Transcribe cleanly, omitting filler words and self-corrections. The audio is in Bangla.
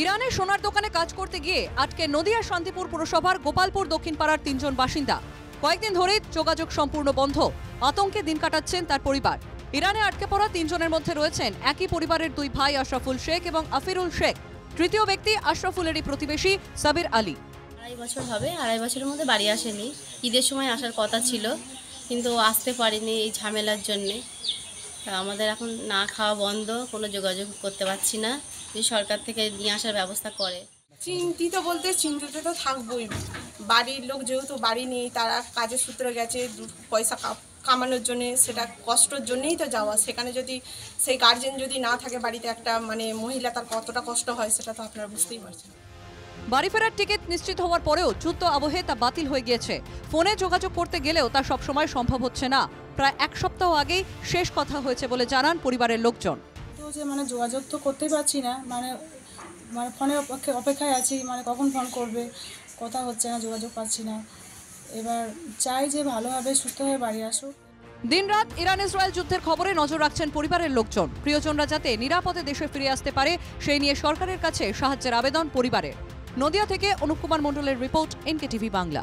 ইরানে সোনার দোকানে কাজ করতে গিয়ে আটকে নদিয়া শান্তিপুর পুরসভার গোপালপুর দক্ষিণ পাড়ার ৩ জন বাসিন্দা। কয়েকদিন ধরেই যোগাযোগ সম্পূর্ণ বন্ধ। আতঙ্কে দিন কাটাচ্ছেন তার পরিবার। ইরানে আটকে পড়া ৩ জনের মধ্যে রয়েছেন একই পরিবারের ২ ভাই আশরাফুল শেখ এবং আফিরুল শেখ। তৃতীয় ব্যক্তি আশরাফুলেরই প্রতিবেশী সাবির আলী। ২.৫ বছর হবে। ২.৫ বছরের মধ্যে বাড়ি আসেনি। ঈদের সময় আসার কথা ছিল, কিন্তু আসতে পারিনি এই ঝামেলার জন্যে। আমাদের এখন না খাওয়া বন্ধ, কোনো যোগাযোগ করতে পারছি না। যদি সরকার থেকে নিয়ে আসার ব্যবস্থা করে। চিন্তিত বলতে চিন্তিত তো থাকবই। বাড়ির লোক যেহেতু বাড়ি নেই, তারা কাজের সূত্রে গেছে পয়সা কামানোর জন্যে, সেটা কষ্টর জন্যেই তো যাওয়া। সেখানে যদি সেই গার্জেন যদি না থাকে বাড়িতে, একটা মহিলা, তার কতটা কষ্ট হয় সেটা তো আপনারা বুঝতেই পারছেন। বাড়ি ফেরার টিকিট নিশ্চিত হওয়ার পরেও যুদ্ধ আবহে তা বাতিল হয়ে গিয়েছে। ফোনে যোগাযোগ করতে গেলেও তা সবসময় সম্ভব হচ্ছে না। প্রায় ১ সপ্তাহ আগেই শেষ কথা হয়েছে বলে জানান পরিবারের লোকজন। তো যে যোগাযোগ তো করতেই পারছি না, ফোনের অপেক্ষায় আছি, কখন ফোন করবে, কথা হচ্ছে না, যোগাযোগ পাচ্ছি না। এবার চাই যে ভালোভাবে সুস্থভাবে বাড়ি আসুক। দিনরাত ইরান ইসরায়েল যুদ্ধের খবরে নজর রাখছেন পরিবারের লোকজন। প্রিয়জনরা যাতে নিরাপদে দেশে ফিরে আসতে পারে সেই নিয়ে সরকারের কাছে সাহায্যের আবেদন পরিবারের। নদিয়া থেকে অনুপ কুমার মণ্ডলের রিপোর্ট, এনকেটিভি বাংলা।